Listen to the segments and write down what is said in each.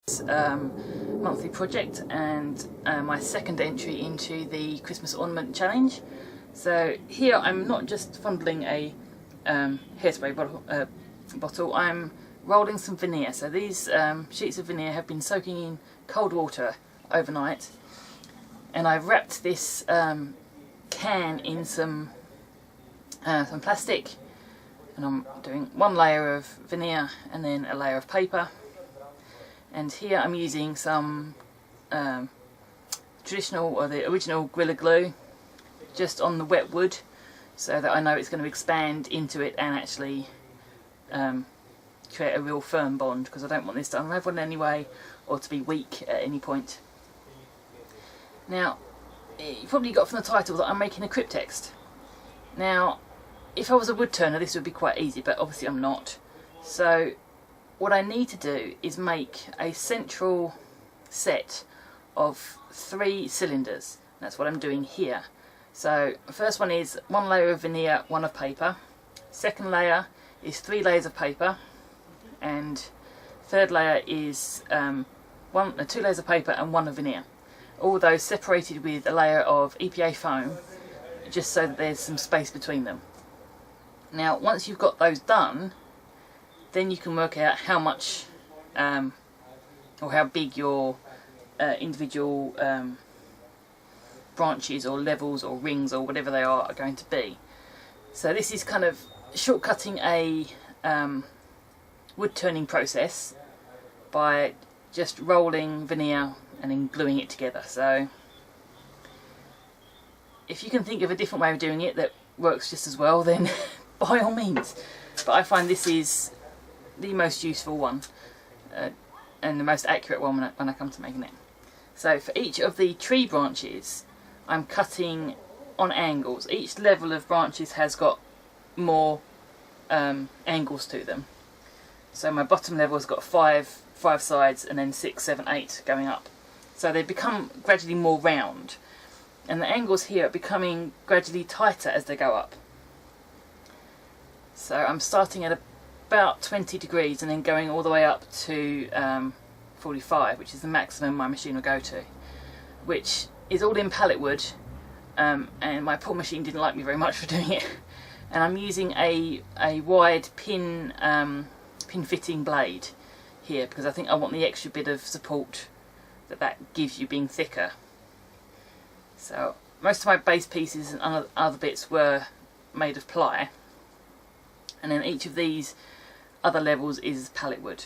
Monthly project and my second entry into the Christmas ornament challenge. So here I'm not just fumbling a hairspray bottle, I'm rolling some veneer. So these sheets of veneer have been soaking in cold water overnight, and I've wrapped this can in some plastic, and I'm doing one layer of veneer and then a layer of paper. And here I'm using some traditional, or the original Gorilla Glue, just on the wet wood, so that I know it's going to expand into it and actually create a real firm bond, because I don't want this to unravel in any way or to be weak at any point. Now, you probably got from the title that I'm making a Cryptex. Now, if I was a wood turner, this would be quite easy, but obviously I'm not. So what I need to do is make a central set of 3 cylinders. That's what I'm doing here. So the first one is 1 layer of veneer, 1 of paper. Second layer is 3 layers of paper, and third layer is 2 layers of paper and 1 of veneer. All those separated with a layer of EPA foam, just so that there's some space between them. Now once you've got those done, then you can work out how much or how big your individual branches or levels or rings or whatever they are going to be. So this is kind of shortcutting a wood turning process by just rolling veneer and then gluing it together. So if you can think of a different way of doing it that works just as well, then by all means. But I find this is the most useful one and the most accurate one when I come to making it. So for each of the tree branches, I'm cutting on angles. Each level of branches has got more angles to them. So my bottom level has got 5 sides, and then 6, 7, 8 going up. So they become gradually more round, and the angles here are becoming gradually tighter as they go up. So I'm starting at about 20 degrees and then going all the way up to 45, which is the maximum my machine will go to, which is all in pallet wood, and my poor machine didn't like me very much for doing it. And I'm using a wide pin fitting blade here, because I think I want the extra bit of support that gives you being thicker. So most of my base pieces and other bits were made of ply, and then each of these other levels is pallet wood.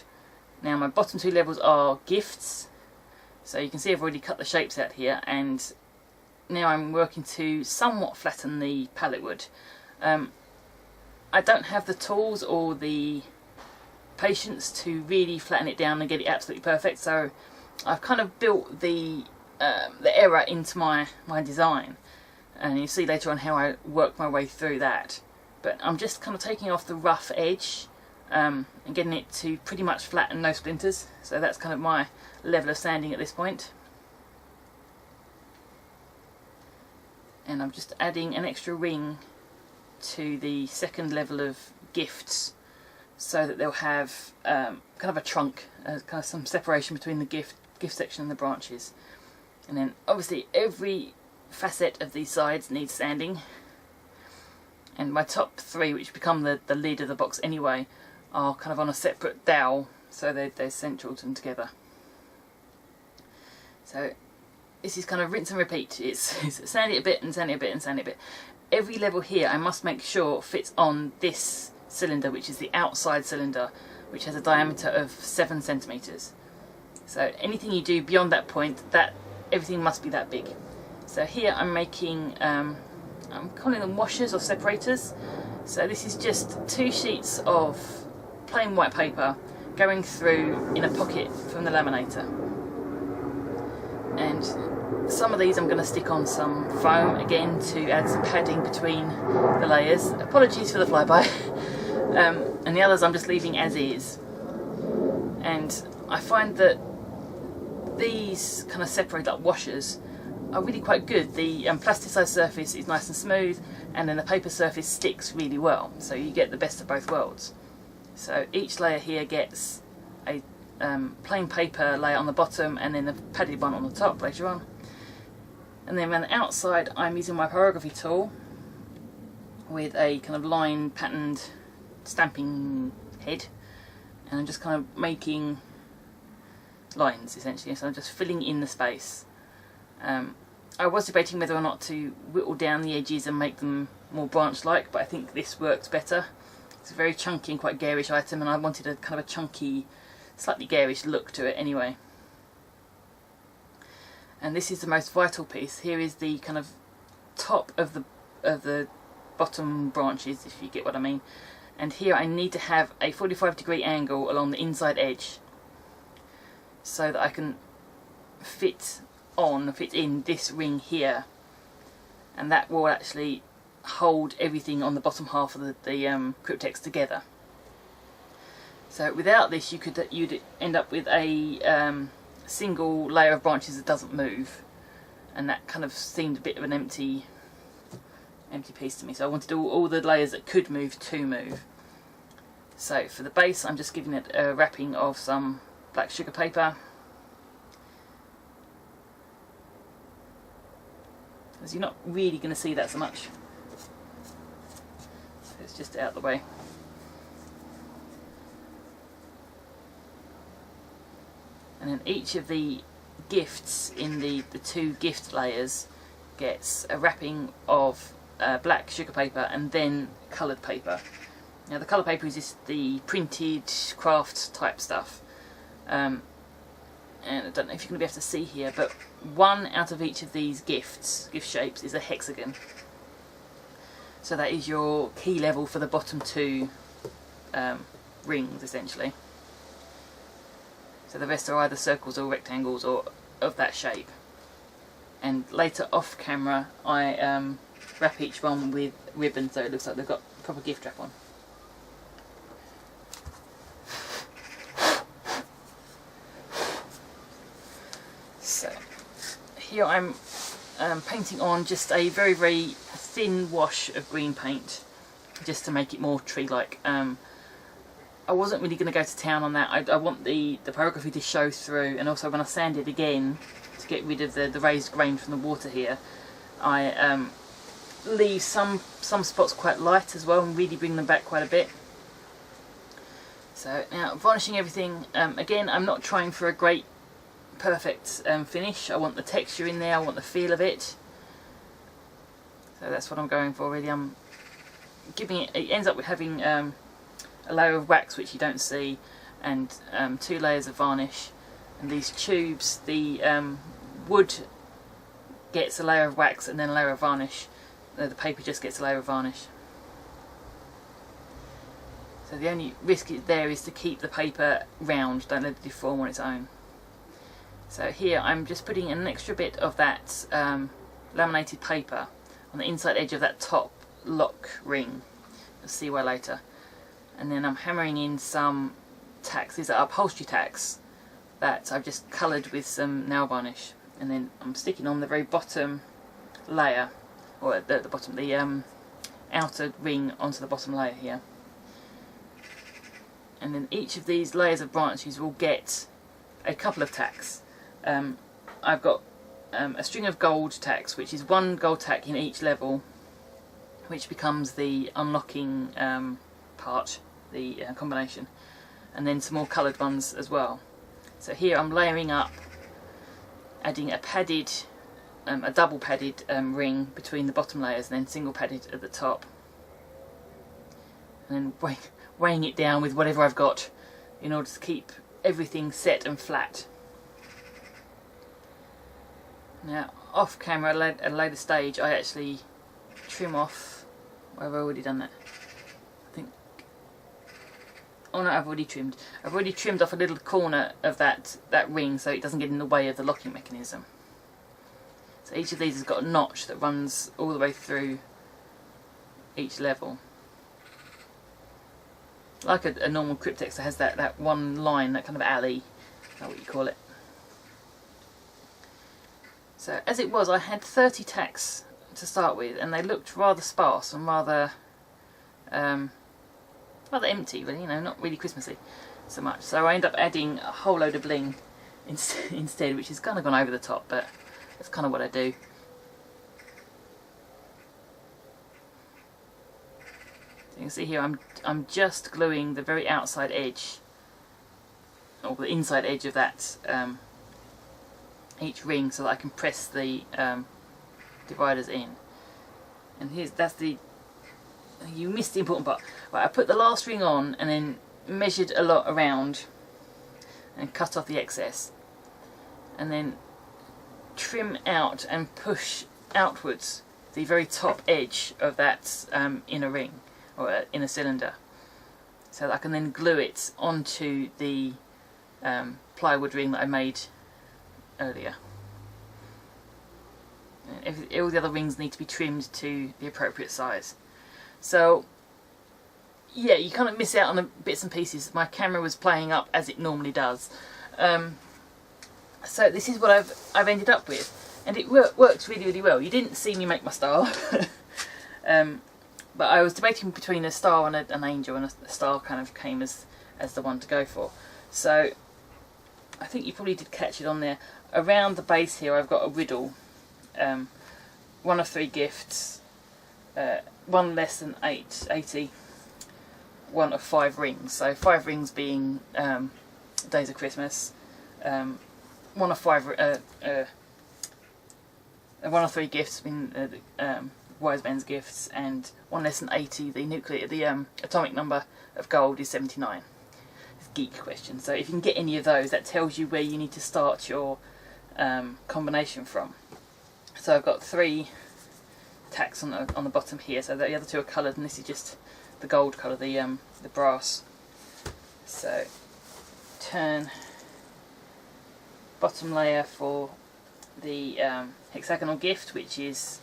Now my bottom 2 levels are gifts, so you can see I've already cut the shapes out here, and now I'm working to somewhat flatten the pallet wood. I don't have the tools or the patience to really flatten it down and get it absolutely perfect, so I've kind of built the error into my design, and you'll see later on how I work my way through that. But I'm just kind of taking off the rough edge and getting it to pretty much flat and no splinters. So that's kind of my level of sanding at this point. And I'm just adding an extra ring to the second level of gifts, so that they'll have kind of a trunk, kind of some separation between the gift section and the branches. And then obviously every facet of these sides needs sanding. And my top 3, which become the lid of the box anyway, are kind of on a separate dowel, so they're central to them together. So this is kind of rinse and repeat. It's sand it a bit and sand it a bit and sand it a bit. Every level here I must make sure fits on this cylinder, which is the outside cylinder, which has a diameter of 7 centimeters. So anything you do beyond that point, everything must be that big. So here I'm making I'm calling them washers or separators. So this is just 2 sheets of plain white paper going through in a pocket from the laminator. And some of these I'm going to stick on some foam again to add some padding between the layers. Apologies for the flyby. And the others I'm just leaving as is. And I find that these kind of separate up washers are really quite good. The plasticized surface is nice and smooth, and then the paper surface sticks really well, so you get the best of both worlds. So each layer here gets a plain paper layer on the bottom and then a padded one on the top later on. And then around the outside I'm using my pyrography tool with a kind of line patterned stamping head, and I'm just kind of making lines essentially, so I'm just filling in the space. I was debating whether or not to whittle down the edges and make them more branch-like, but I think this works better. It's a very chunky and quite garish item, and I wanted a kind of a chunky, slightly garish look to it anyway. And this is the most vital piece. Here is the kind of top of the bottom branches, if you get what I mean. And here I need to have a 45-degree angle along the inside edge so that I can fit in this ring here, and that will actually hold everything on the bottom half of the Cryptex together. So without this you'd end up with a single layer of branches that doesn't move, and that kind of seemed a bit of an empty piece to me, so I wanted all the layers that could move to move. So for the base I'm just giving it a wrapping of some black sugar paper. As you're not really going to see that so much, so it's just out the way. And then each of the gifts in the two gift layers gets a wrapping of black sugar paper and then coloured paper. Now the coloured paper is just the printed craft type stuff, and I don't know if you're going to be able to see here, but one out of each of these gift shapes is a hexagon. So that is your key level for the bottom two rings essentially. So the rest are either circles or rectangles or of that shape. And later off camera I wrap each one with ribbon so it looks like they've got proper gift wrap on. So here I'm painting on just a very, very thin wash of green paint just to make it more tree-like. I wasn't really going to go to town on that. I want the pyrography to show through, and also when I sand it again to get rid of the raised grain from the water here, I leave some spots quite light as well and really bring them back quite a bit. So now varnishing everything, again I'm not trying for a great perfect finish. I want the texture in there, I want the feel of it. So that's what I'm going for really. I'm giving it ends up with having a layer of wax which you don't see, and two layers of varnish. And these tubes, the wood gets a layer of wax and then a layer of varnish. The paper just gets a layer of varnish. So the only risk there is to keep the paper round, don't let it deform on its own. So here I'm just putting an extra bit of that laminated paper on the inside edge of that top lock ring. You'll see why later. And then I'm hammering in some tacks. These are upholstery tacks that I've just coloured with some nail varnish. And then I'm sticking on the very bottom layer, or the outer ring onto the bottom layer here. And then each of these layers of branches will get a couple of tacks. I've got a string of gold tacks, which is one gold tack in each level, which becomes the unlocking part, the combination, and then some more coloured ones as well. So here I'm layering up, adding a padded, a double padded ring between the bottom layers, and then single padded at the top, and then weighing it down with whatever I've got in order to keep everything set and flat. Now off camera at a later stage I actually trim off, well, I've already done that I think. Oh no, I've already trimmed off a little corner of that ring so it doesn't get in the way of the locking mechanism. So each of these has got a notch that runs all the way through each level. Like a normal Cryptex that has that one line, that kind of alley, is that what you call it. So as it was, I had 30 tacks to start with, and they looked rather sparse and rather empty, really, you know, not really Christmassy. so much. So I end up adding a whole load of bling instead, which is kind of gone over the top, but that's kind of what I do. So you can see here I'm just gluing the very outside edge, or the inside edge of that each ring, so that I can press the dividers in. And you missed the important part. Right, I put the last ring on and then measured a lot around and cut off the excess, and then trim out and push outwards the very top edge of that inner ring, or inner cylinder, so that I can then glue it onto the plywood ring that I made earlier. And all the other rings need to be trimmed to the appropriate size. So yeah, you kind of miss out on the bits and pieces. My camera was playing up as it normally does. So this is what I've ended up with, and it works really, really well. You didn't see me make my star, but I was debating between a star and an angel, and a star kind of came as the one to go for. So I think you probably did catch it on there. Around the base here I've got a riddle, one of 3 gifts, one less than 80, one of 5 rings. So 5 rings being Days of Christmas, one of 3 gifts being Wise Men's gifts, and one less than 80, the atomic number of gold is 79. It's a geek question. So if you can get any of those, that tells you where you need to start your combination from. So I've got 3 tacks on the bottom here, so the other 2 are coloured, and this is just the gold colour, the brass. So turn bottom layer for the hexagonal gift, which it's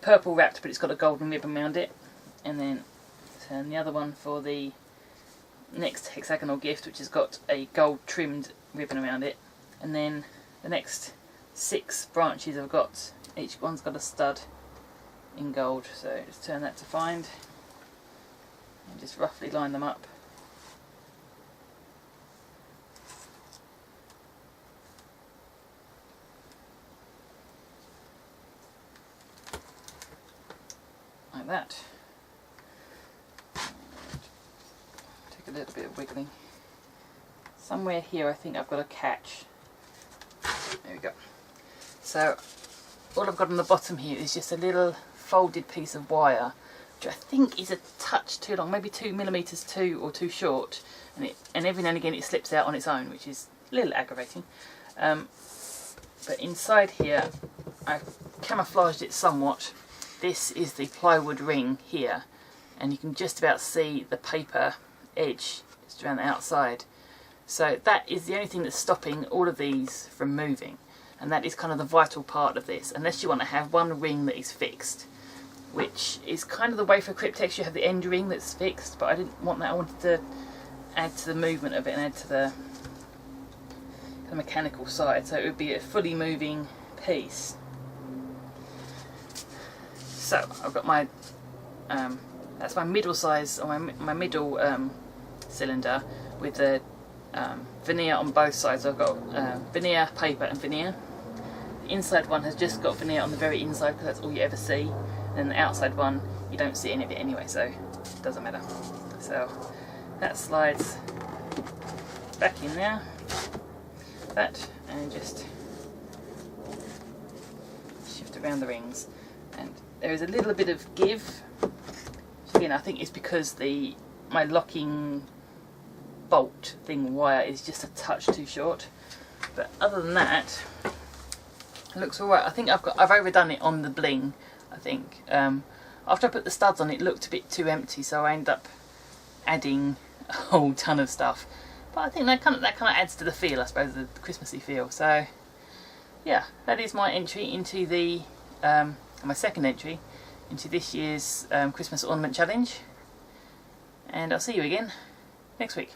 purple wrapped, but it's got a golden ribbon around it, and then turn the other one for the next hexagonal gift, which has got a gold trimmed ribbon around it, and then the next 6 branches I've got, each one's got a stud in gold. So just turn that to find and just roughly line them up. Like that. Take a little bit of wiggling. Somewhere here I think I've got a catch. There we go. So all I've got on the bottom here is just a little folded piece of wire, which I think is a touch too long, maybe 2 millimeters too short, and every now and again it slips out on its own, which is a little aggravating. But inside here I've camouflaged it somewhat. This is the plywood ring here, and you can just about see the paper edge just around the outside. So that is the only thing that's stopping all of these from moving, and that is kind of the vital part of this, unless you want to have one ring that is fixed, which is kind of the way for Cryptex. You have the end ring that's fixed, but I didn't want that. I wanted to add to the movement of it and add to the mechanical side, so it would be a fully moving piece. So I've got my that's my middle size, or my middle cylinder with the veneer on both sides. I've got veneer, paper and veneer. The inside one has just got veneer on the very inside because that's all you ever see, and the outside one you don't see any of it anyway, so it doesn't matter. So that slides back in there, that, and just shift around the rings. And there is a little bit of give, which again I think is because my locking bolt thing wire is just a touch too short, but other than that it looks alright. I think I've overdone it on the bling. I think after I put the studs on it looked a bit too empty, so I ended up adding a whole ton of stuff, but I think that kind of adds to the feel, I suppose, the Christmassy feel. So yeah, that is my entry into the my second entry into this year's Christmas Ornament Challenge, and I'll see you again next week.